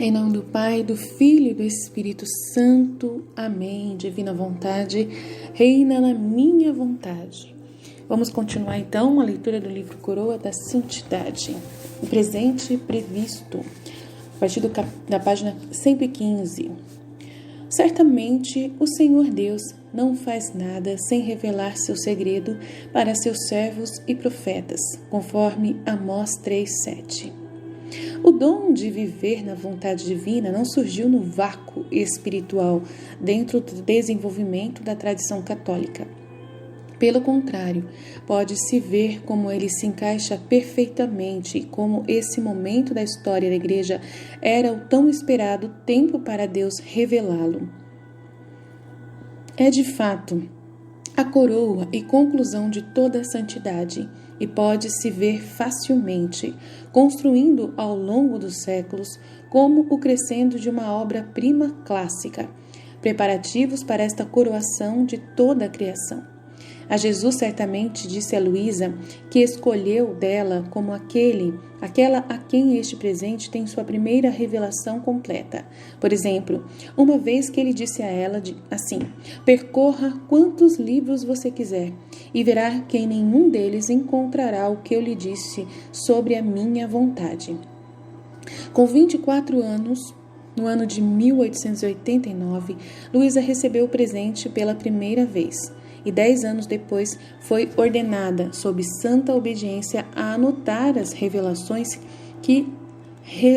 Em nome do Pai, do Filho e do Espírito Santo. Amém. Divina vontade, reina na minha vontade. Vamos continuar então a leitura do livro Coroa da Santidade. O presente previsto, a partir da página 115. Certamente o Senhor Deus não faz nada sem revelar seu segredo para seus servos e profetas, conforme Amós 3:7. O dom de viver na vontade divina não surgiu no vácuo espiritual dentro do desenvolvimento da tradição católica. Pelo contrário, pode-se ver como ele se encaixa perfeitamente e como esse momento da história da Igreja era o tão esperado tempo para Deus revelá-lo. É de fato a coroa e conclusão de toda a santidade, e pode-se ver facilmente, construindo ao longo dos séculos, como o crescendo de uma obra-prima clássica, preparativos para esta coroação de toda a criação. A Jesus certamente disse a Luísa que escolheu dela como aquela a quem este presente tem sua primeira revelação completa. Por exemplo, uma vez que ele disse a ela assim: percorra quantos livros você quiser e verá que em nenhum deles encontrará o que eu lhe disse sobre a minha vontade. Com 24 anos, no ano de 1889, Luísa recebeu o presente pela primeira vez. E 10 anos depois foi ordenada, sob santa obediência, a anotar as revelações que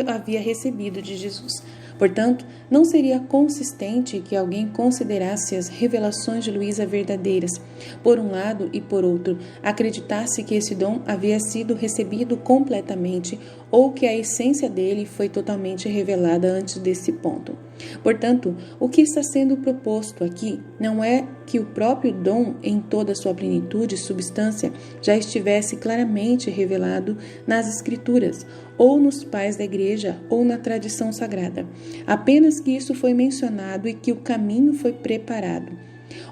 havia recebido de Jesus. Portanto, não seria consistente que alguém considerasse as revelações de Luísa verdadeiras, por um lado, e por outro, acreditasse que esse dom havia sido recebido completamente ou que a essência dele foi totalmente revelada antes desse ponto. Portanto, o que está sendo proposto aqui não é que o próprio dom, em toda a sua plenitude e substância, já estivesse claramente revelado nas Escrituras, ou nos pais da Igreja, ou na tradição sagrada. Apenas que isso foi mencionado e que o caminho foi preparado.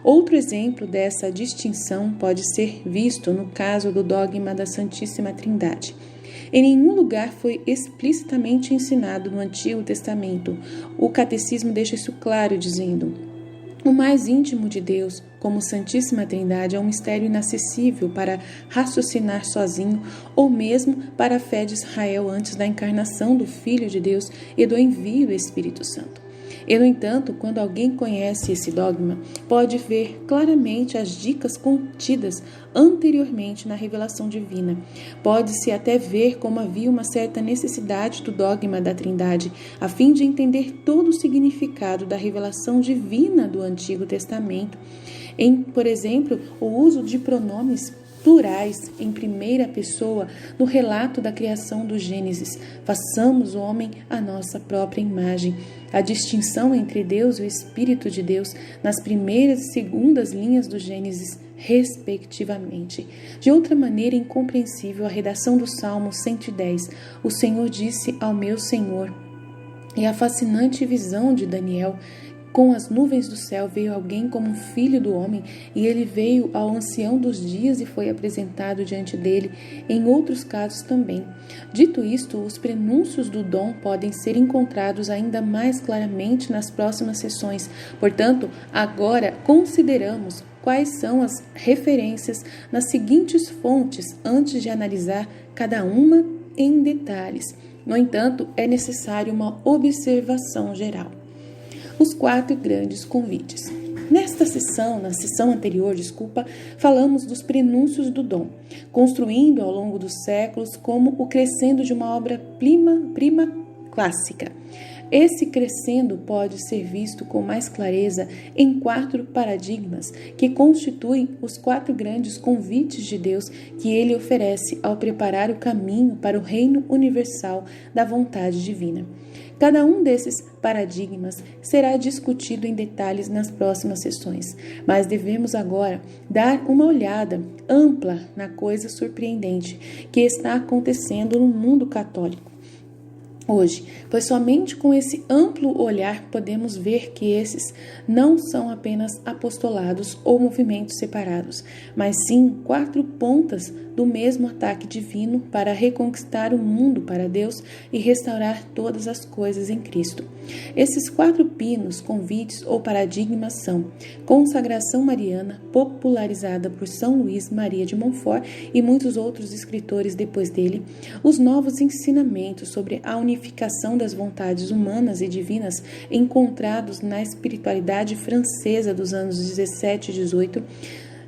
Outro exemplo dessa distinção pode ser visto no caso do dogma da Santíssima Trindade. Em nenhum lugar foi explicitamente ensinado no Antigo Testamento. O Catecismo deixa isso claro, dizendo: o mais íntimo de Deus, como Santíssima Trindade, é um mistério inacessível para raciocinar sozinho ou mesmo para a fé de Israel antes da encarnação do Filho de Deus e do envio do Espírito Santo. E, no entanto, quando alguém conhece esse dogma, pode ver claramente as dicas contidas anteriormente na revelação divina. Pode-se até ver como havia uma certa necessidade do dogma da Trindade, a fim de entender todo o significado da revelação divina do Antigo Testamento, por exemplo, o uso de pronomes plurais em primeira pessoa no relato da criação do Gênesis. Façamos o homem à nossa própria imagem. A distinção entre Deus e o Espírito de Deus nas primeiras e segundas linhas do Gênesis, respectivamente. De outra maneira incompreensível, a redação do Salmo 110. O Senhor disse ao meu Senhor. E a fascinante visão de Daniel: com as nuvens do céu veio alguém como um filho do homem, e ele veio ao ancião dos dias e foi apresentado diante dele, em outros casos também. Dito isto, os prenúncios do dom podem ser encontrados ainda mais claramente nas próximas sessões. Portanto, agora consideramos quais são as referências nas seguintes fontes antes de analisar cada uma em detalhes. No entanto, é necessário uma observação geral. Os 4 grandes convites. Na sessão anterior, falamos dos prenúncios do dom, construindo ao longo dos séculos como o crescendo de uma obra-prima clássica. Esse crescendo pode ser visto com mais clareza em 4 paradigmas que constituem os 4 grandes convites de Deus que ele oferece ao preparar o caminho para o reino universal da vontade divina. Cada um desses paradigmas será discutido em detalhes nas próximas sessões, mas devemos agora dar uma olhada ampla na coisa surpreendente que está acontecendo no mundo católico. hoje, pois somente com esse amplo olhar podemos ver que esses não são apenas apostolados ou movimentos separados, mas sim 4 pontas do mesmo ataque divino para reconquistar o mundo para Deus e restaurar todas as coisas em Cristo. Esses 4 pinos, convites ou paradigmas são: consagração mariana, popularizada por São Luís Maria de Montfort e muitos outros escritores depois dele; os novos ensinamentos sobre a unificação das vontades humanas e divinas encontrados na espiritualidade francesa dos anos 17 e 18,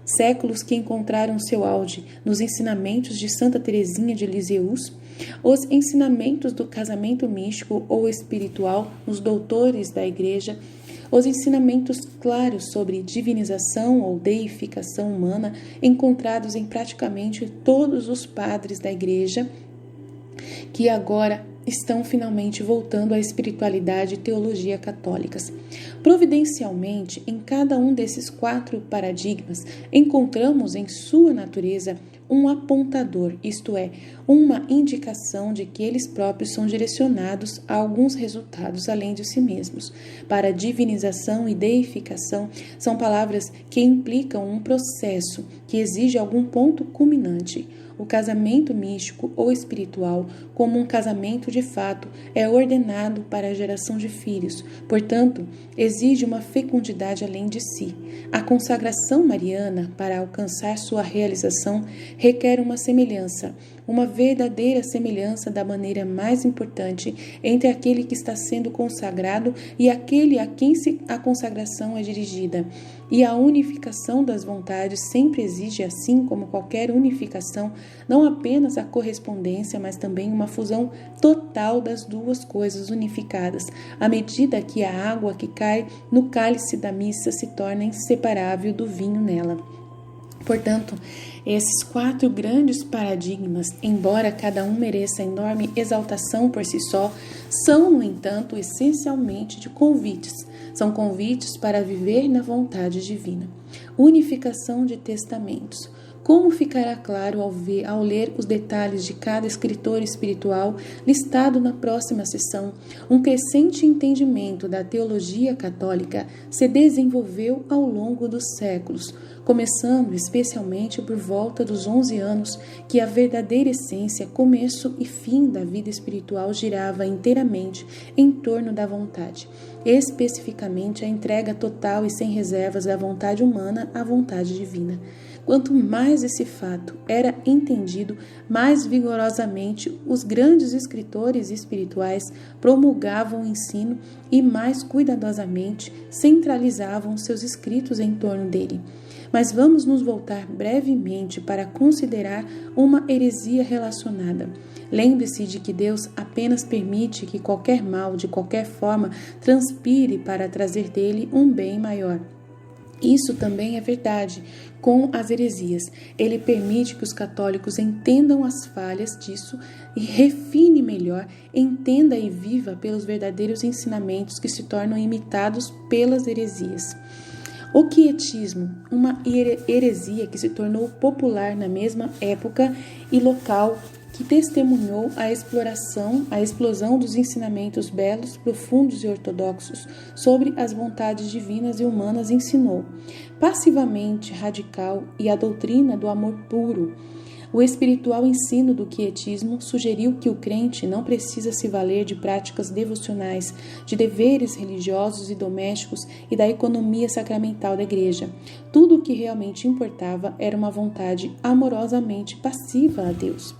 séculos que encontraram seu auge nos ensinamentos de Santa Teresinha de Lisieux; os ensinamentos do casamento místico ou espiritual nos doutores da Igreja; os ensinamentos claros sobre divinização ou deificação humana encontrados em praticamente todos os padres da Igreja, que agora estão finalmente voltando à espiritualidade e teologia católicas. Providencialmente, em cada um desses 4 paradigmas, encontramos em sua natureza um apontador, isto é, uma indicação de que eles próprios são direcionados a alguns resultados além de si mesmos. Para divinização e deificação, são palavras que implicam um processo que exige algum ponto culminante. O casamento místico ou espiritual, como um casamento de fato, é ordenado para a geração de filhos, portanto, exige uma fecundidade além de si. A consagração mariana, para alcançar sua realização, requer uma semelhança, uma verdadeira semelhança da maneira mais importante entre aquele que está sendo consagrado e aquele a quem a consagração é dirigida. E a unificação das vontades sempre exige, assim como qualquer unificação, não apenas a correspondência, mas também uma fusão total das duas coisas unificadas, à medida que a água que cai no cálice da missa se torna inseparável do vinho nela. Portanto, esses 4 grandes paradigmas, embora cada um mereça enorme exaltação por si só, são, no entanto, essencialmente de convites. São convites para viver na vontade divina. Unificação de testamentos. Como ficará claro ao ler os detalhes de cada escritor espiritual listado na próxima sessão, um crescente entendimento da teologia católica se desenvolveu ao longo dos séculos, começando especialmente por volta dos 11 anos, que a verdadeira essência, começo e fim da vida espiritual girava inteiramente em torno da vontade, especificamente a entrega total e sem reservas da vontade humana à vontade divina. Quanto mais esse fato era entendido, mais vigorosamente os grandes escritores espirituais promulgavam o ensino e mais cuidadosamente centralizavam seus escritos em torno dele. Mas vamos nos voltar brevemente para considerar uma heresia relacionada. Lembre-se de que Deus apenas permite que qualquer mal, de qualquer forma, transpire para trazer dele um bem maior. Isso também é verdade com as heresias. Ele permite que os católicos entendam as falhas disso e refine melhor, entenda e viva pelos verdadeiros ensinamentos que se tornam imitados pelas heresias. O quietismo, uma heresia que se tornou popular na mesma época e local, que testemunhou a explosão dos ensinamentos belos, profundos e ortodoxos sobre as vontades divinas e humanas, ensinou, passivamente radical, e a doutrina do amor puro. O espiritual ensino do quietismo sugeriu que o crente não precisa se valer de práticas devocionais, de deveres religiosos e domésticos e da economia sacramental da igreja. Tudo o que realmente importava era uma vontade amorosamente passiva a Deus.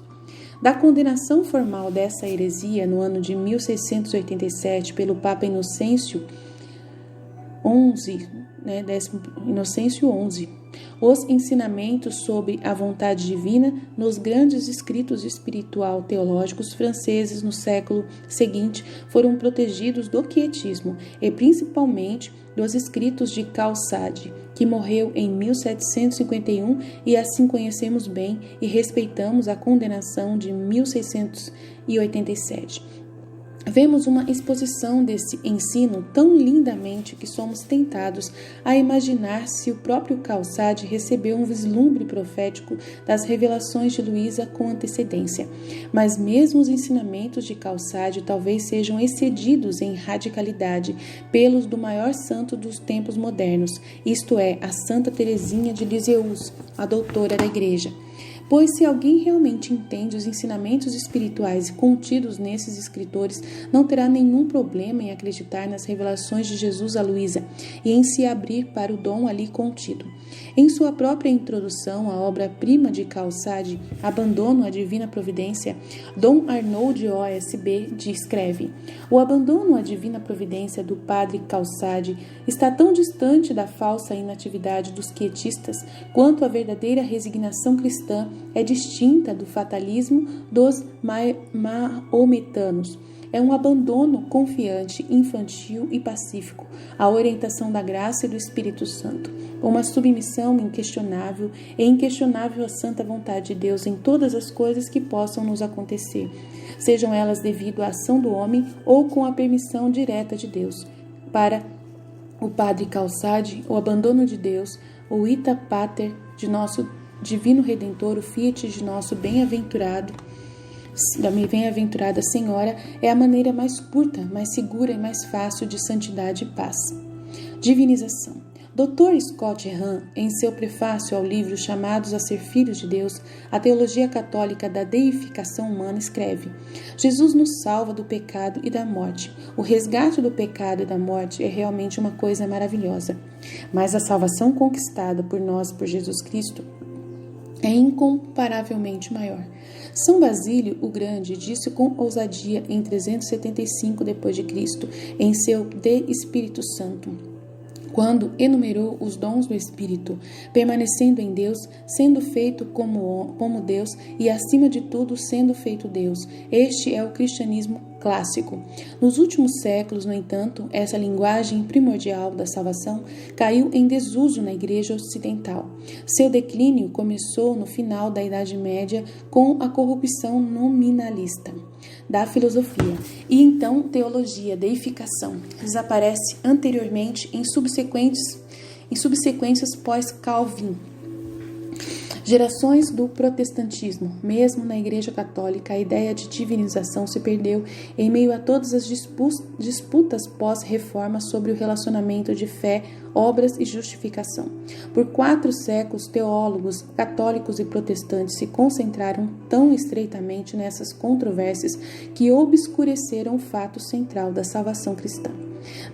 Da condenação formal dessa heresia no ano de 1687 pelo Papa Inocêncio XI, os ensinamentos sobre a vontade divina nos grandes escritos espiritual teológicos franceses no século seguinte foram protegidos do quietismo e principalmente dos escritos de Caussade, que morreu em 1751 e assim conhecemos bem e respeitamos a condenação de 1687. Vemos uma exposição desse ensino tão lindamente que somos tentados a imaginar se o próprio Carl Sade recebeu um vislumbre profético das revelações de Luísa com antecedência. Mas mesmo os ensinamentos de Carl Sade talvez sejam excedidos em radicalidade pelos do maior santo dos tempos modernos, isto é, a Santa Teresinha de Lisieux, a doutora da Igreja. Pois se alguém realmente entende os ensinamentos espirituais contidos nesses escritores, não terá nenhum problema em acreditar nas revelações de Jesus a Luísa e em se abrir para o dom ali contido. Em sua própria introdução à obra-prima de Carl Sade, Abandono à Divina Providência, Dom Arnold OSB escreve: o abandono à Divina Providência do padre Carl Sade está tão distante da falsa inatividade dos quietistas quanto a verdadeira resignação cristã é distinta do fatalismo dos maometanos. É um abandono confiante, infantil e pacífico à orientação da graça e do Espírito Santo, uma submissão inquestionável e inquestionável à santa vontade de Deus em todas as coisas que possam nos acontecer, sejam elas devido à ação do homem ou com a permissão direta de Deus. Para o padre Carl Sade, o abandono de Deus, o ita pater de nosso Divino Redentor, o fiat de nosso bem-aventurada Senhora, é a maneira mais curta, mais segura e mais fácil de santidade e paz. Divinização. Dr. Scott Hahn, em seu prefácio ao livro Chamados a Ser Filhos de Deus, a Teologia Católica da Deificação Humana, escreve: Jesus nos salva do pecado e da morte. O resgate do pecado e da morte é realmente uma coisa maravilhosa. Mas a salvação conquistada por nós, por Jesus Cristo, é incomparavelmente maior. São Basílio o Grande disse com ousadia em 375 d.C., em seu De Espírito Santo, quando enumerou os dons do Espírito, permanecendo em Deus, sendo feito como Deus e, acima de tudo, sendo feito Deus. Este é o cristianismo clássico. Nos últimos séculos, no entanto, essa linguagem primordial da salvação caiu em desuso na Igreja Ocidental. Seu declínio começou no final da Idade Média com a corrupção nominalista da filosofia e então teologia, deificação, desaparece anteriormente em subsequências pós-Calvin. Gerações do protestantismo. Mesmo na Igreja Católica, a ideia de divinização se perdeu em meio a todas as disputas pós-reforma sobre o relacionamento de fé, obras e justificação. Por 4 séculos, teólogos católicos e protestantes se concentraram tão estreitamente nessas controvérsias que obscureceram o fato central da salvação cristã.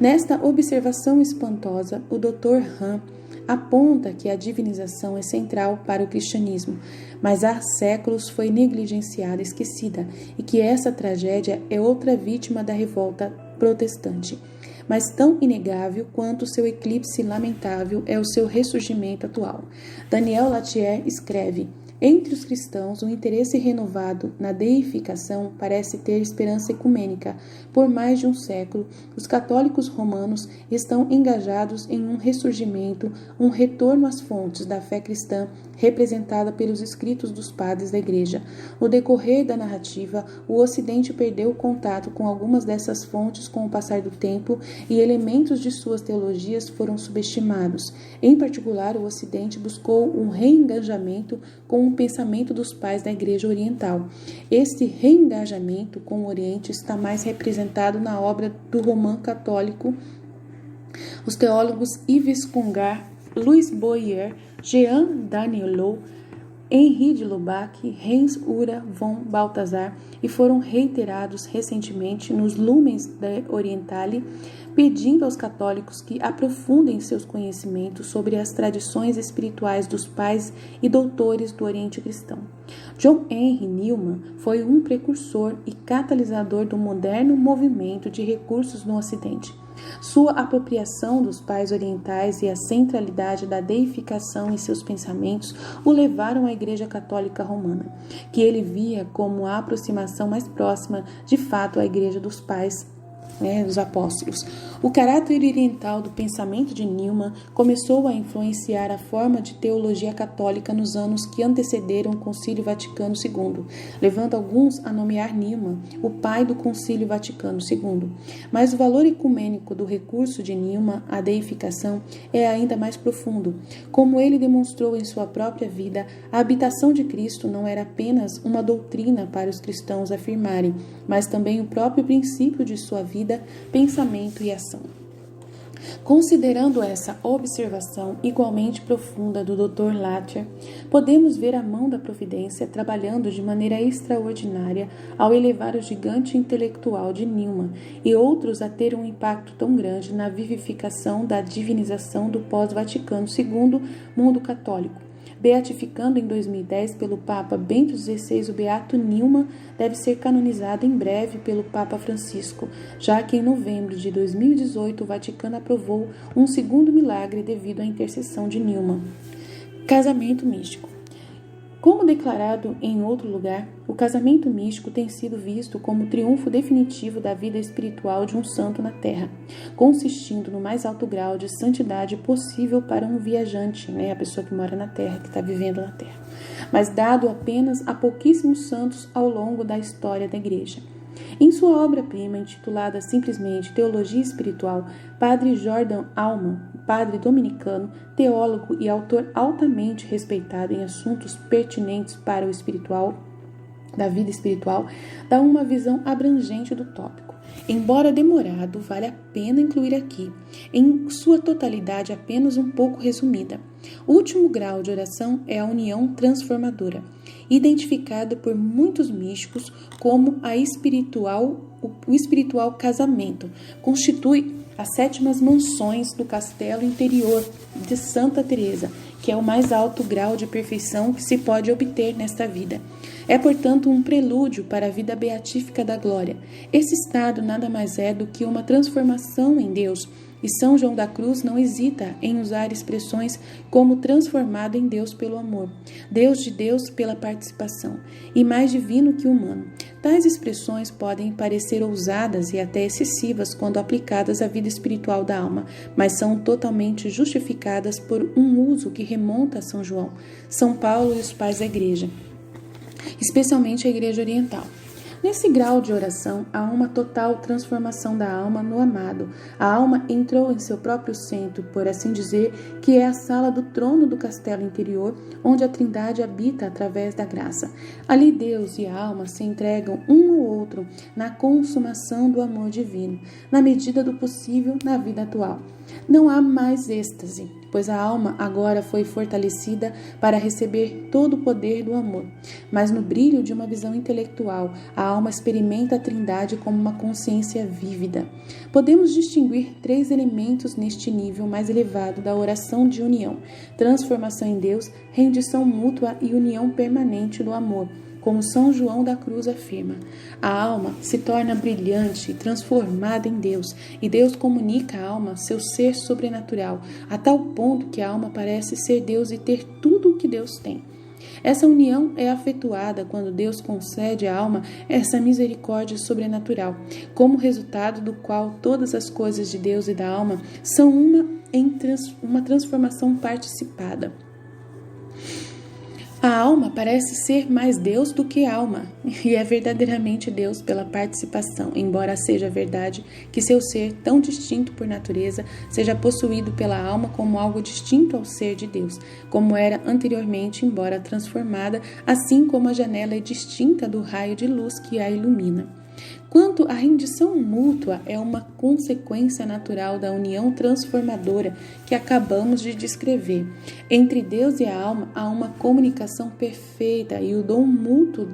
Nesta observação espantosa, o Dr. Hahn aponta que a divinização é central para o cristianismo, mas há séculos foi negligenciada, esquecida, e que essa tragédia é outra vítima da revolta protestante. Mas tão inegável quanto seu eclipse lamentável é o seu ressurgimento atual. Daniel Latier escreve: entre os cristãos, o interesse renovado na deificação parece ter esperança ecumênica. Por mais de um século, os católicos romanos estão engajados em um ressurgimento, um retorno às fontes da fé cristã, representada pelos escritos dos padres da Igreja. No decorrer da narrativa, o Ocidente perdeu o contato com algumas dessas fontes com o passar do tempo e elementos de suas teologias foram subestimados. Em particular, o Ocidente buscou um reengajamento com o pensamento dos pais da Igreja Oriental. Este reengajamento com o Oriente está mais representado na obra do romano católico, os teólogos Yves Congar, Louis Boyer, Jean Danielou, Henri de Lubac, Heinz Ura von Balthasar, e foram reiterados recentemente nos Lumens de Orientale, pedindo aos católicos que aprofundem seus conhecimentos sobre as tradições espirituais dos pais e doutores do Oriente Cristão. John Henry Newman foi um precursor e catalisador do moderno movimento de recursos no Ocidente. Sua apropriação dos pais orientais e a centralidade da deificação em seus pensamentos o levaram à Igreja Católica Romana, que ele via como a aproximação mais próxima, de fato, à Igreja dos pais dos apóstolos. O caráter oriental do pensamento de Newman começou a influenciar a forma de teologia católica nos anos que antecederam o Concílio Vaticano II, levando alguns a nomear Newman o pai do Concílio Vaticano II. Mas o valor ecumênico do recurso de Newman à deificação é ainda mais profundo. Como ele demonstrou em sua própria vida, a habitação de Cristo não era apenas uma doutrina para os cristãos afirmarem, mas também o próprio princípio de sua vida, pensamento e ação. Considerando essa observação igualmente profunda do Dr. Latimer, podemos ver a mão da providência trabalhando de maneira extraordinária ao elevar o gigante intelectual de Newman e outros a ter um impacto tão grande na vivificação da divinização do pós-Vaticano II mundo católico. Beatificando em 2010 pelo Papa Bento XVI, o Beato Newman deve ser canonizado em breve pelo Papa Francisco, já que em novembro de 2018 o Vaticano aprovou um segundo milagre devido à intercessão de Newman. Casamento místico. Como declarado em outro lugar, o casamento místico tem sido visto como o triunfo definitivo da vida espiritual de um santo na Terra, consistindo no mais alto grau de santidade possível para um viajante, a pessoa que mora na Terra, que está vivendo na Terra, mas dado apenas a pouquíssimos santos ao longo da história da Igreja. Em sua obra-prima, intitulada simplesmente Teologia Espiritual, Padre Jordan Aumann, padre dominicano, teólogo e autor altamente respeitado em assuntos pertinentes para o espiritual, da vida espiritual, dá uma visão abrangente do tópico. Embora demorado, vale a pena incluir aqui, em sua totalidade apenas um pouco resumida. O último grau de oração é a união transformadora, identificada por muitos místicos como o espiritual casamento. Constitui as 7 mansões do castelo interior de Santa Teresa, que é o mais alto grau de perfeição que se pode obter nesta vida. É, portanto, um prelúdio para a vida beatífica da glória. Esse estado nada mais é do que uma transformação em Deus, e São João da Cruz não hesita em usar expressões como transformado em Deus pelo amor, Deus de Deus pela participação, e mais divino que humano. Tais expressões podem parecer ousadas e até excessivas quando aplicadas à vida espiritual da alma, mas são totalmente justificadas por um uso que remonta a São João, São Paulo e os pais da Igreja, especialmente a Igreja Oriental. Nesse grau de oração, há uma total transformação da alma no amado. A alma entrou em seu próprio centro, por assim dizer, que é a sala do trono do castelo interior, onde a Trindade habita através da graça. Ali Deus e a alma se entregam um ao outro na consumação do amor divino, na medida do possível na vida atual. Não há mais êxtase, pois a alma agora foi fortalecida para receber todo o poder do amor. Mas no brilho de uma visão intelectual, a alma experimenta a Trindade como uma consciência vívida. Podemos distinguir 3 elementos neste nível mais elevado da oração de união: transformação em Deus, rendição mútua e união permanente do amor. Como São João da Cruz afirma, a alma se torna brilhante e transformada em Deus, e Deus comunica à alma seu ser sobrenatural, a tal ponto que a alma parece ser Deus e ter tudo o que Deus tem. Essa união é afetuada quando Deus concede à alma essa misericórdia sobrenatural, como resultado do qual todas as coisas de Deus e da alma são uma transformação participada. A alma parece ser mais Deus do que alma, e é verdadeiramente Deus pela participação, embora seja verdade que seu ser, tão distinto por natureza, seja possuído pela alma como algo distinto ao ser de Deus, como era anteriormente, embora transformada, assim como a janela é distinta do raio de luz que a ilumina. Quanto à rendição mútua, é uma consequência natural da união transformadora que acabamos de descrever. Entre Deus e a alma há uma comunicação perfeita e o dom mútuo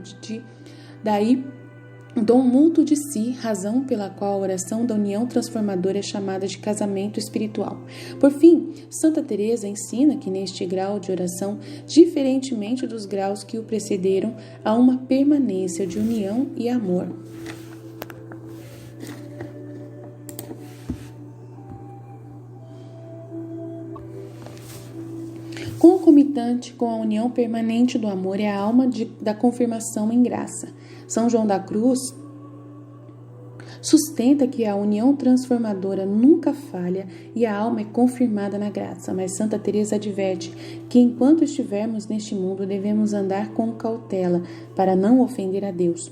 de si, razão pela qual a oração da união transformadora é chamada de casamento espiritual. Por fim, Santa Teresa ensina que neste grau de oração, diferentemente dos graus que o precederam, há uma permanência de união e amor. Concomitante com a união permanente do amor é a alma da confirmação em graça. São João da Cruz sustenta que a união transformadora nunca falha e a alma é confirmada na graça. Mas Santa Teresa adverte que enquanto estivermos neste mundo devemos andar com cautela para não ofender a Deus.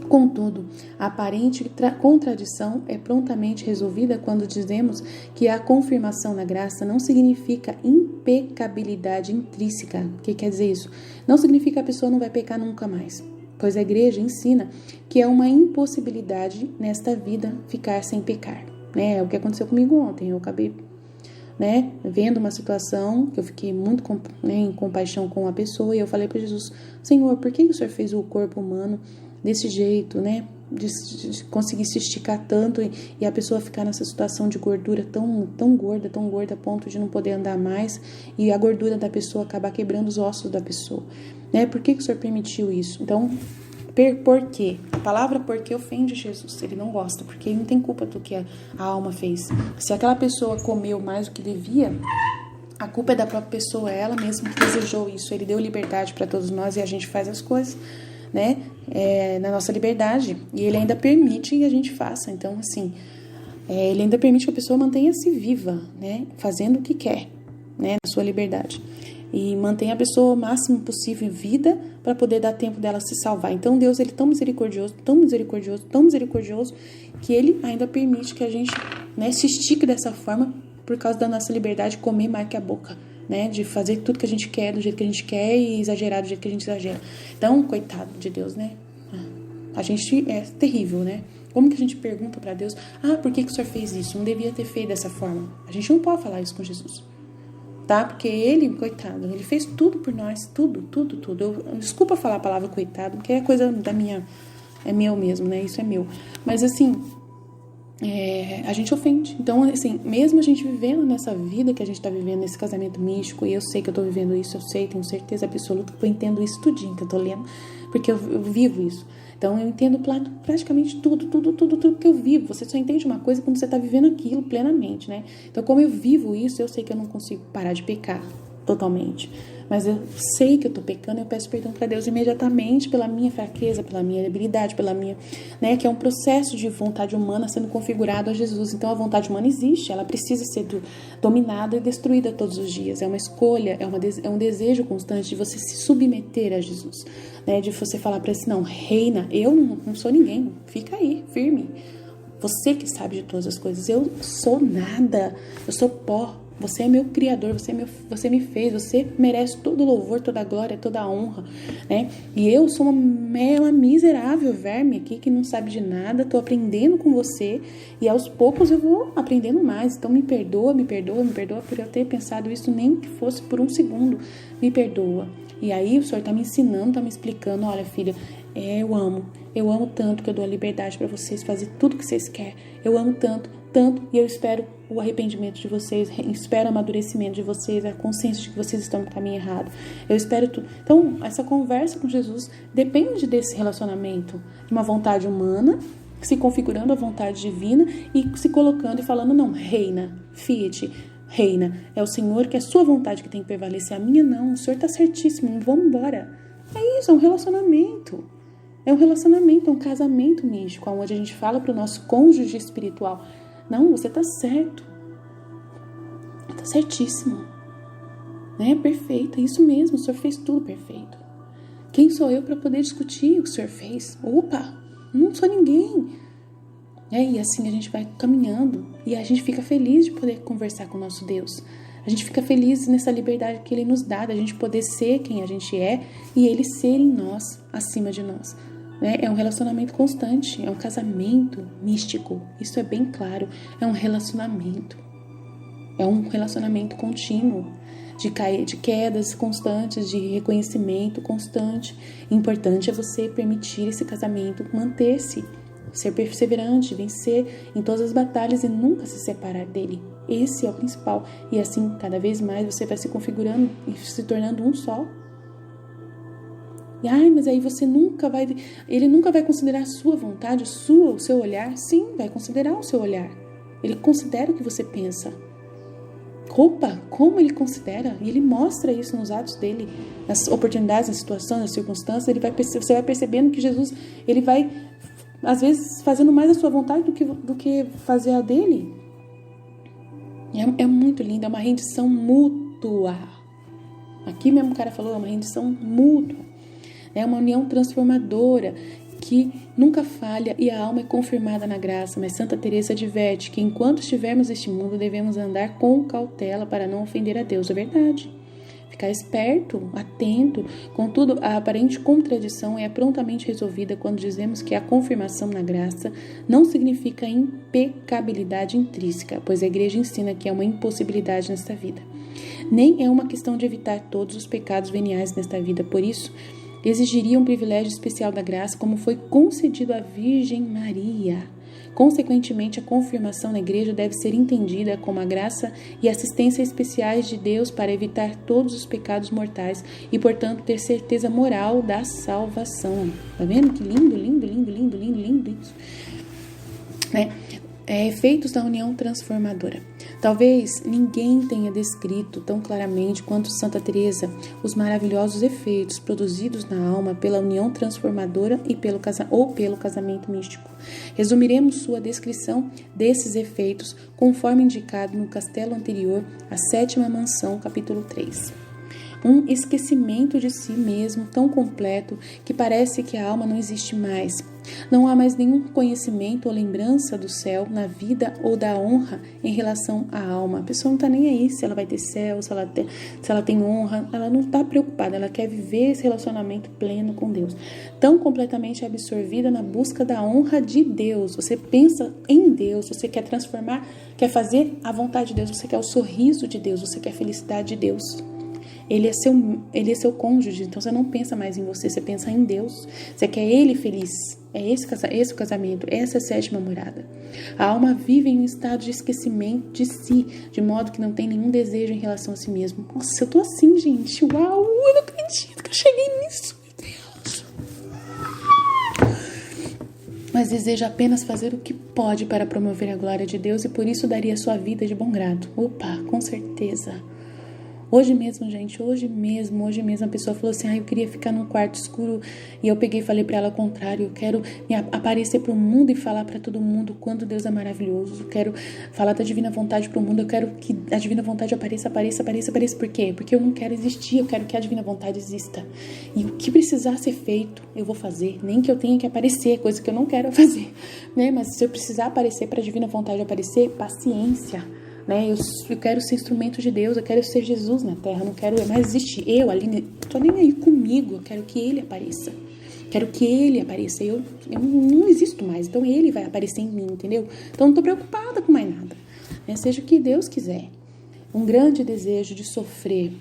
Contudo, a aparente contradição é prontamente resolvida quando dizemos que a confirmação na graça não significa impecabilidade intrínseca. O que quer dizer isso? Não significa que a pessoa não vai pecar nunca mais, pois a igreja ensina que é uma impossibilidade nesta vida ficar sem pecar. É o que aconteceu comigo ontem. Eu acabei vendo uma situação que eu fiquei muito em compaixão com a pessoa e eu falei para Jesus: Senhor, por que o Senhor fez o corpo humano desse jeito, de conseguir se esticar tanto e a pessoa ficar nessa situação de gordura tão gorda a ponto de não poder andar mais e a gordura da pessoa acabar quebrando os ossos da pessoa, Por que o Senhor permitiu isso? Então, por quê? A palavra porque ofende Jesus, ele não gosta, porque ele não tem culpa do que a alma fez. Se aquela pessoa comeu mais do que devia, a culpa é da própria pessoa, ela mesma que desejou isso. Ele deu liberdade para todos nós e a gente faz as coisas na nossa liberdade, e ele ainda permite que a gente faça. Então, assim, ele ainda permite que a pessoa mantenha-se viva, fazendo o que quer, na sua liberdade, e mantenha a pessoa o máximo possível em vida para poder dar tempo dela se salvar. Então, Deus, ele é tão misericordioso, tão misericordioso, tão misericordioso, que ele ainda permite que a gente se estique dessa forma por causa da nossa liberdade de comer mais que a boca, de fazer tudo que a gente quer, do jeito que a gente quer e exagerar do jeito que a gente exagera. Então, coitado de Deus, A gente é terrível, Como que a gente pergunta para Deus: por que o Senhor fez isso? Não devia ter feito dessa forma. A gente não pode falar isso com Jesus, Porque ele, coitado, ele fez tudo por nós, tudo. Desculpa falar a palavra coitado, porque é coisa é meu mesmo, Isso é meu. Mas assim, a gente ofende. Então, assim, mesmo a gente vivendo nessa vida que a gente tá vivendo, nesse casamento místico, e eu sei que eu tô vivendo isso, eu sei, tenho certeza absoluta que eu entendo isso tudinho que eu tô lendo, porque eu vivo isso. Então, eu entendo praticamente tudo que eu vivo. Você só entende uma coisa quando você tá vivendo aquilo plenamente, Então, como eu vivo isso, eu sei que eu não consigo parar de pecar totalmente. Mas eu sei que eu tô pecando, eu peço perdão para Deus imediatamente pela minha fraqueza, pela minha debilidade, pela minha, que é um processo de vontade humana sendo configurado a Jesus. Então a vontade humana existe, ela precisa ser dominada e destruída todos os dias. É uma escolha, é um desejo constante de você se submeter a Jesus, de você falar para ele assim: não, reina, eu não sou ninguém, fica aí, firme. Você que sabe de todas as coisas, eu sou nada, eu sou pó. Você é meu criador, você me fez, você merece todo o louvor, toda a glória, toda a honra, E eu sou uma miserável verme aqui que não sabe de nada, tô aprendendo com você e aos poucos eu vou aprendendo mais. Então me perdoa por eu ter pensado isso, nem que fosse por um segundo, me perdoa. E aí o Senhor tá me ensinando, tá me explicando: olha, filha, eu amo tanto que eu dou a liberdade para vocês fazer tudo que vocês querem. Eu amo tanto, e eu espero o arrependimento de vocês, espero o amadurecimento de vocês, a consciência de que vocês estão no caminho errado. Eu espero tudo. Então, essa conversa com Jesus depende desse relacionamento, de uma vontade humana, se configurando a vontade divina e se colocando e falando: não, reina, fiat, reina, é o Senhor, que é a sua vontade que tem que prevalecer, a minha não, o Senhor está certíssimo, vamos embora. É isso, é um relacionamento. É um casamento místico, onde a gente fala para o nosso cônjuge espiritual: não, você tá certo. Tá certíssimo. Perfeito, é isso mesmo, o Senhor fez tudo perfeito. Quem sou eu para poder discutir o que o Senhor fez? Opa, não sou ninguém. E assim a gente vai caminhando e a gente fica feliz de poder conversar com o nosso Deus. A gente fica feliz nessa liberdade que Ele nos dá, da gente poder ser quem a gente é e Ele ser em nós, acima de nós. É um relacionamento constante, é um casamento místico, isso é bem claro, é um relacionamento contínuo, de quedas constantes, de reconhecimento constante. Importante é você permitir esse casamento manter-se, ser perseverante, vencer em todas as batalhas e nunca se separar dele. Esse é o principal, e assim, cada vez mais você vai se configurando e se tornando um só. Mas aí ele nunca vai considerar a sua vontade, o seu olhar. Sim, vai considerar o seu olhar. Ele considera o que você pensa. Opa, como ele considera? E ele mostra isso nos atos dele, nas oportunidades, nas situações, nas circunstâncias. Você vai percebendo que Jesus, ele vai às vezes fazendo mais a sua vontade do que fazer a dele. É muito lindo, é uma rendição mútua. Aqui mesmo o cara falou, é uma rendição mútua. É uma união transformadora que nunca falha e a alma é confirmada na graça. Mas Santa Teresa adverte que enquanto estivermos neste mundo devemos andar com cautela para não ofender a Deus. É verdade. Ficar esperto, atento. Contudo, a aparente contradição é prontamente resolvida quando dizemos que a confirmação na graça não significa impecabilidade intrínseca, pois a Igreja ensina que é uma impossibilidade nesta vida. Nem é uma questão de evitar todos os pecados veniais nesta vida, por isso exigiria um privilégio especial da graça, como foi concedido à Virgem Maria. Consequentemente, a confirmação na Igreja deve ser entendida como a graça e assistência especiais de Deus para evitar todos os pecados mortais e, portanto, ter certeza moral da salvação. Tá vendo que lindo, lindo, lindo, lindo, lindo, lindo isso? Né? Efeitos da união transformadora. Talvez ninguém tenha descrito tão claramente quanto Santa Teresa os maravilhosos efeitos produzidos na alma pela união transformadora e pelo casamento místico. Resumiremos sua descrição desses efeitos conforme indicado no castelo anterior, a 7ª mansão, capítulo 3. Um esquecimento de si mesmo tão completo que parece que a alma não existe mais. Não há mais nenhum conhecimento ou lembrança do céu na vida ou da honra em relação à alma. A pessoa não está nem aí se ela vai ter céu, se ela tem honra. Ela não está preocupada, ela quer viver esse relacionamento pleno com Deus. Tão completamente absorvida na busca da honra de Deus. Você pensa em Deus, você quer transformar, quer fazer a vontade de Deus, você quer o sorriso de Deus, você quer a felicidade de Deus. Ele é seu cônjuge, então você não pensa mais em você pensa em Deus. Você quer Ele feliz. É esse o casamento, essa é a 7ª morada. A alma vive em um estado de esquecimento de si, de modo que não tem nenhum desejo em relação a si mesmo. Nossa, eu tô assim, gente. Uau, eu não acredito que eu cheguei nisso, meu Deus. Mas deseja apenas fazer o que pode para promover a glória de Deus e por isso daria sua vida de bom grado. Opa, com certeza. Hoje mesmo, gente, hoje mesmo, a pessoa falou assim, eu queria ficar num quarto escuro, e eu peguei e falei pra ela ao contrário, eu quero aparecer pro mundo e falar pra todo mundo quanto Deus é maravilhoso, eu quero falar da divina vontade pro mundo, eu quero que a divina vontade apareça, por quê? Porque eu não quero existir, eu quero que a divina vontade exista, e o que precisar ser feito, eu vou fazer, nem que eu tenha que aparecer, coisa que eu não quero fazer, né, mas se eu precisar aparecer pra divina vontade aparecer, paciência, né? Eu quero ser instrumento de Deus, eu quero ser Jesus na terra, eu não quero mais existir eu ali, tô nem aí comigo, eu quero que Ele apareça, eu não existo mais, então Ele vai aparecer em mim, entendeu? Então não tô preocupada com mais nada, né? Seja o que Deus quiser. Um grande desejo de sofrer,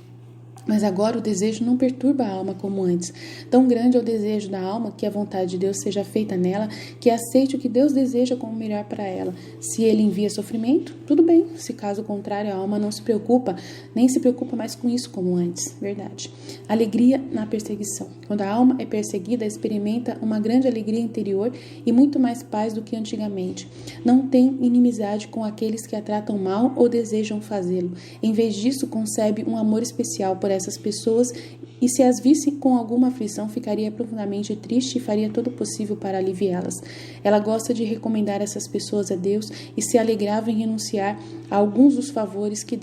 mas agora o desejo não perturba a alma como antes. Tão grande é o desejo da alma que a vontade de Deus seja feita nela, que aceite o que Deus deseja como melhor para ela. Se Ele envia sofrimento, tudo bem. Se caso contrário, a alma não se preocupa, nem se preocupa mais com isso como antes. Verdade. Alegria na perseguição. Quando a alma é perseguida, experimenta uma grande alegria interior e muito mais paz do que antigamente. Não tem inimizade com aqueles que a tratam mal ou desejam fazê-lo. Em vez disso, concebe um amor especial por essas pessoas e se as visse com alguma aflição ficaria profundamente triste e faria todo o possível para aliviá-las. Ela gosta de recomendar essas pessoas a Deus e se alegrava em renunciar a alguns dos favores que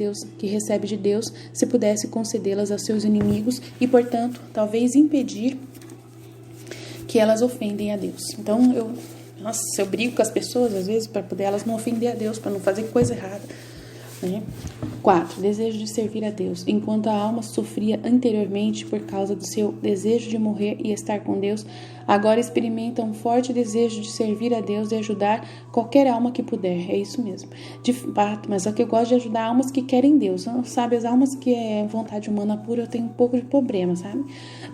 recebe de Deus se pudesse concedê-las aos seus inimigos e, portanto, talvez impedir que elas ofendem a Deus. Então, eu brigo com as pessoas às vezes para poder elas não ofender a Deus, para não fazer coisa errada, né? 4. Desejo de servir a Deus. Enquanto a alma sofria anteriormente por causa do seu desejo de morrer e estar com Deus, agora experimenta um forte desejo de servir a Deus e ajudar qualquer alma que puder. É isso mesmo. De fato, mas é que eu gosto de ajudar almas que querem Deus. Sabe, as almas que é vontade humana pura, eu tenho um pouco de problema, sabe?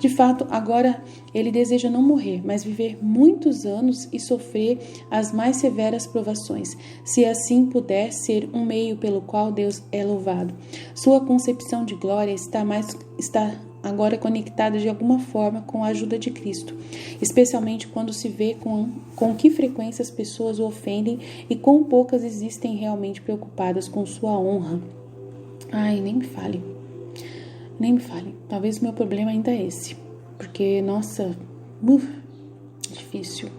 De fato, agora ele deseja não morrer, mas viver muitos anos e sofrer as mais severas provações, se assim puder ser um meio pelo qual Deus é louvado. Sua concepção de glória está agora conectada de alguma forma com a ajuda de Cristo, especialmente quando se vê com que frequência as pessoas o ofendem e quão poucas existem realmente preocupadas com sua honra. Ai, nem me fale. Talvez o meu problema ainda é esse, porque, nossa, difícil.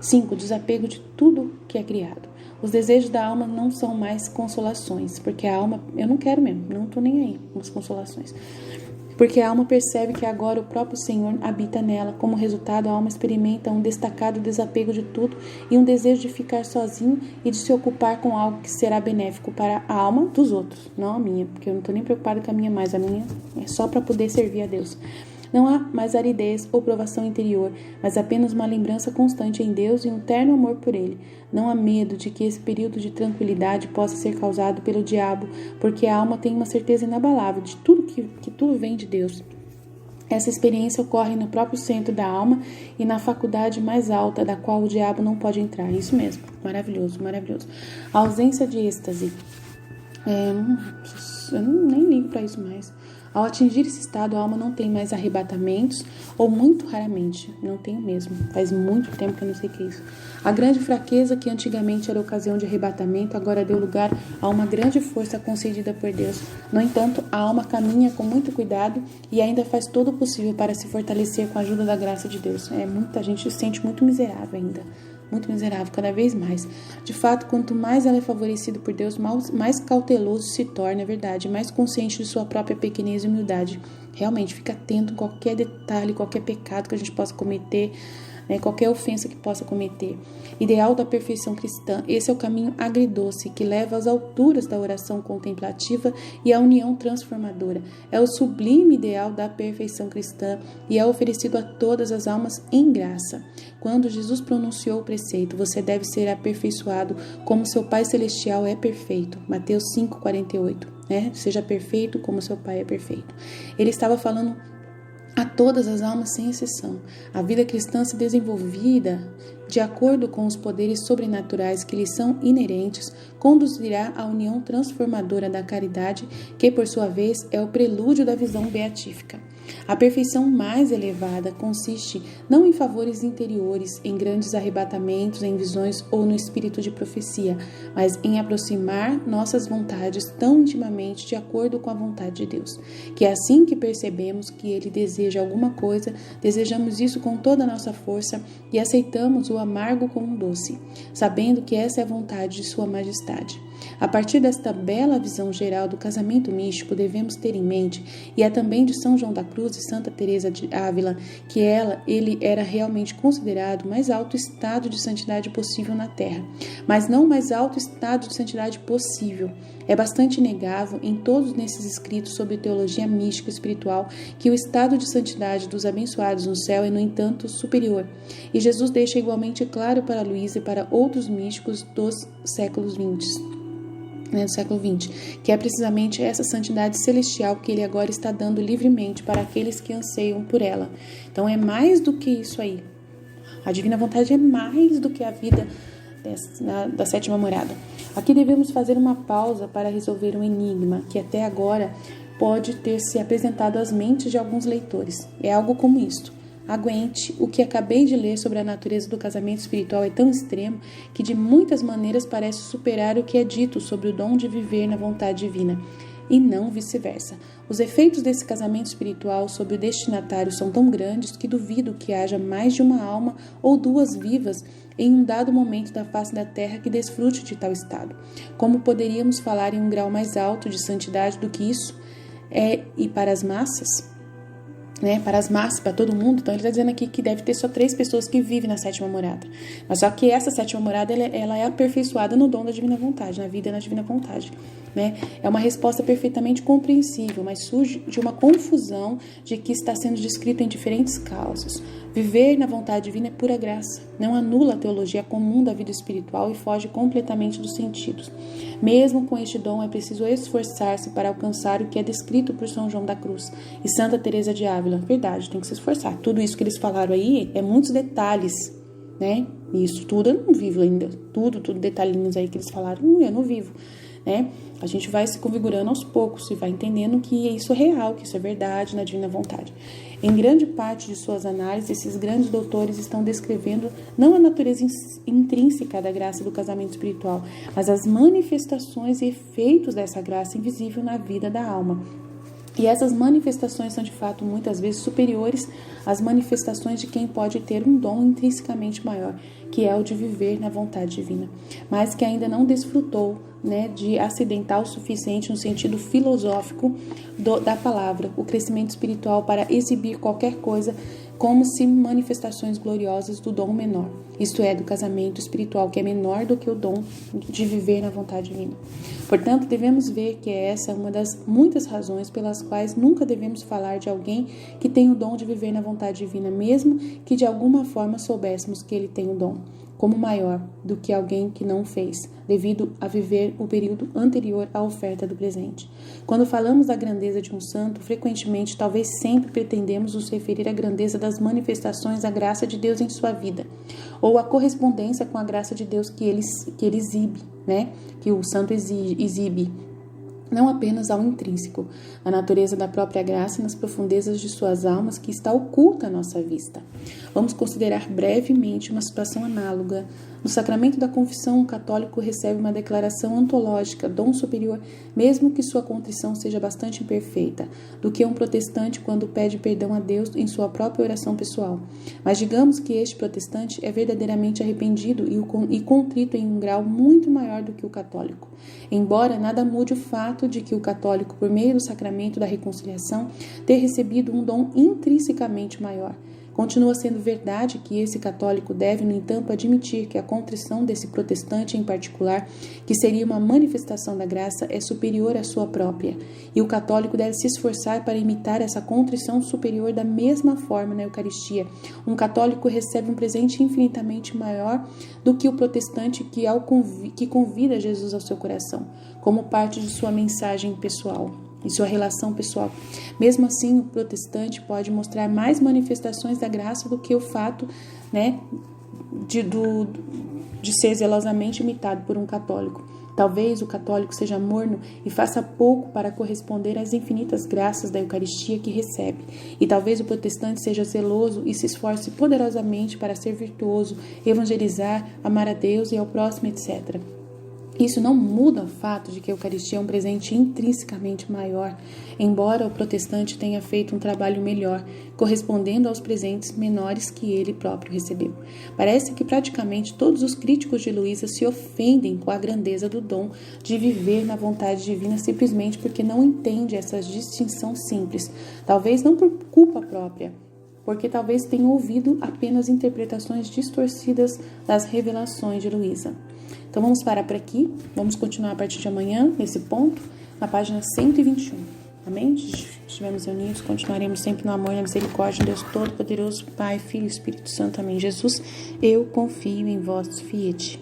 5. Desapego de tudo que é criado. Os desejos da alma não são mais consolações, porque a alma, eu não quero mesmo, não estou nem aí com as consolações. Porque a alma percebe que agora o próprio Senhor habita nela. Como resultado, a alma experimenta um destacado desapego de tudo e um desejo de ficar sozinho e de se ocupar com algo que será benéfico para a alma dos outros, não a minha, porque eu não estou nem preocupada com a minha mais, a minha é só para poder servir a Deus. Não há mais aridez ou provação interior, mas apenas uma lembrança constante em Deus e um terno amor por Ele. Não há medo de que esse período de tranquilidade possa ser causado pelo diabo, porque a alma tem uma certeza inabalável de tudo que tudo vem de Deus. Essa experiência ocorre no próprio centro da alma e na faculdade mais alta, da qual o diabo não pode entrar. Isso mesmo, maravilhoso, maravilhoso. A ausência de êxtase. Eu nem ligo para isso mais. Ao atingir esse estado, a alma não tem mais arrebatamentos, ou muito raramente, não tem mesmo. Faz muito tempo que eu não sei o que é isso. A grande fraqueza que antigamente era ocasião de arrebatamento, agora deu lugar a uma grande força concedida por Deus. No entanto, a alma caminha com muito cuidado e ainda faz todo o possível para se fortalecer com a ajuda da graça de Deus. Muita gente se sente muito miserável ainda. Muito miserável, cada vez mais. De fato, quanto mais ela é favorecida por Deus, mais cauteloso se torna, é verdade, mais consciente de sua própria pequenez e humildade. Realmente, fica atento a qualquer detalhe, qualquer pecado que a gente possa cometer, qualquer ofensa que possa cometer. Ideal da perfeição cristã, esse é o caminho agridoce que leva às alturas da oração contemplativa e à união transformadora. É o sublime ideal da perfeição cristã e é oferecido a todas as almas em graça. Quando Jesus pronunciou o preceito, você deve ser aperfeiçoado como seu Pai Celestial é perfeito. Mateus 5,48. Seja perfeito como seu Pai é perfeito. Ele estava falando a todas as almas sem exceção. A vida cristã se desenvolvida de acordo com os poderes sobrenaturais que lhe são inerentes, conduzirá à união transformadora da caridade, que por sua vez é o prelúdio da visão beatífica. A perfeição mais elevada consiste não em favores interiores, em grandes arrebatamentos, em visões ou no espírito de profecia, mas em aproximar nossas vontades tão intimamente de acordo com a vontade de Deus, que assim que percebemos que Ele deseja alguma coisa, desejamos isso com toda a nossa força e aceitamos o amargo como um doce, sabendo que essa é a vontade de Sua Majestade. A partir desta bela visão geral do casamento místico, devemos ter em mente, e é também de São João da Cruz e Santa Teresa de Ávila, que ele era realmente considerado o mais alto estado de santidade possível na Terra, mas não o mais alto estado de santidade possível. É bastante inegável em todos nesses escritos sobre teologia mística e espiritual que o estado de santidade dos abençoados no céu é, no entanto, superior. E Jesus deixa igualmente claro para Luísa e para outros místicos dos séculos XX. Do século XX, que é precisamente essa santidade celestial que ele agora está dando livremente para aqueles que anseiam por ela. Então é mais do que isso aí. A divina vontade é mais do que a vida da sétima morada. Aqui devemos fazer uma pausa para resolver um enigma que até agora pode ter se apresentado às mentes de alguns leitores. É algo como isto. Aguente, o que acabei de ler sobre a natureza do casamento espiritual é tão extremo que de muitas maneiras parece superar o que é dito sobre o dom de viver na vontade divina, e não vice-versa. Os efeitos desse casamento espiritual sobre o destinatário são tão grandes que duvido que haja mais de uma alma ou duas vivas em um dado momento da face da terra que desfrute de tal estado. Como poderíamos falar em um grau mais alto de santidade do que isso? E para as massas? Para as massas, para todo mundo. Então ele está dizendo aqui que deve ter só 3 pessoas que vivem na sétima morada, mas só que essa sétima morada ela é aperfeiçoada no dom da divina vontade, na vida e na divina vontade, É uma resposta perfeitamente compreensível, mas surge de uma confusão de que está sendo descrito em diferentes causas. Viver na vontade divina é pura graça, não anula a teologia comum da vida espiritual e foge completamente dos sentidos. Mesmo com este dom é preciso esforçar-se para alcançar o que é descrito por São João da Cruz e Santa Teresa de Ávila. Verdade, tem que se esforçar. Tudo isso que eles falaram aí é muitos detalhes, E isso tudo eu não vivo ainda. Tudo detalhinhos aí que eles falaram, eu não vivo, A gente vai se configurando aos poucos e vai entendendo que isso é real, que isso é verdade na divina vontade. Em grande parte de suas análises, esses grandes doutores estão descrevendo não a natureza intrínseca da graça do casamento espiritual, mas as manifestações e efeitos dessa graça invisível na vida da alma. E essas manifestações são de fato muitas vezes superiores às manifestações de quem pode ter um dom intrinsecamente maior, que é o de viver na vontade divina, mas que ainda não desfrutou, de acidental o suficiente no sentido filosófico da palavra, o crescimento espiritual para exibir qualquer coisa como se manifestações gloriosas do dom menor, isto é, do casamento espiritual, que é menor do que o dom de viver na vontade divina. Portanto, devemos ver que essa é uma das muitas razões pelas quais nunca devemos falar de alguém que tem o dom de viver na vontade divina, mesmo que de alguma forma soubéssemos que ele tem o dom, como maior do que alguém que não fez, devido a viver o período anterior à oferta do presente. Quando falamos da grandeza de um santo, frequentemente, talvez sempre, pretendemos nos referir à grandeza das manifestações da graça de Deus em sua vida, ou a correspondência com a graça de Deus que ele exibe, que o santo exibe, não apenas ao intrínseco, a natureza da própria graça nas profundezas de suas almas que está oculta à nossa vista. Vamos considerar brevemente uma situação análoga. No sacramento da confissão, o católico recebe uma declaração antológica, dom superior, mesmo que sua contrição seja bastante imperfeita, do que um protestante quando pede perdão a Deus em sua própria oração pessoal. Mas digamos que este protestante é verdadeiramente arrependido e contrito em um grau muito maior do que o católico. Embora nada mude o fato de que o católico, por meio do sacramento da reconciliação, ter recebido um dom intrinsecamente maior. Continua sendo verdade que esse católico deve, no entanto, admitir que a contrição desse protestante em particular, que seria uma manifestação da graça, é superior à sua própria. E o católico deve se esforçar para imitar essa contrição superior da mesma forma na Eucaristia. Um católico recebe um presente infinitamente maior do que o protestante que convida Jesus ao seu coração, como parte de sua mensagem pessoal, em sua relação pessoal. Mesmo assim, o protestante pode mostrar mais manifestações da graça do que o fato, de ser zelosamente imitado por um católico. Talvez o católico seja morno e faça pouco para corresponder às infinitas graças da Eucaristia que recebe. E talvez o protestante seja zeloso e se esforce poderosamente para ser virtuoso, evangelizar, amar a Deus e ao próximo, etc. Isso não muda o fato de que a Eucaristia é um presente intrinsecamente maior, embora o protestante tenha feito um trabalho melhor, correspondendo aos presentes menores que ele próprio recebeu. Parece que praticamente todos os críticos de Luísa se ofendem com a grandeza do dom de viver na vontade divina simplesmente porque não entende essa distinção simples, talvez não por culpa própria, porque talvez tenham ouvido apenas interpretações distorcidas das revelações de Luísa. Então vamos parar por aqui, vamos continuar a partir de amanhã, nesse ponto, na página 121. Amém? Estivemos reunidos, continuaremos sempre no amor e na misericórdia de Deus Todo-Poderoso, Pai, Filho e Espírito Santo. Amém. Jesus, eu confio em vós, fiete.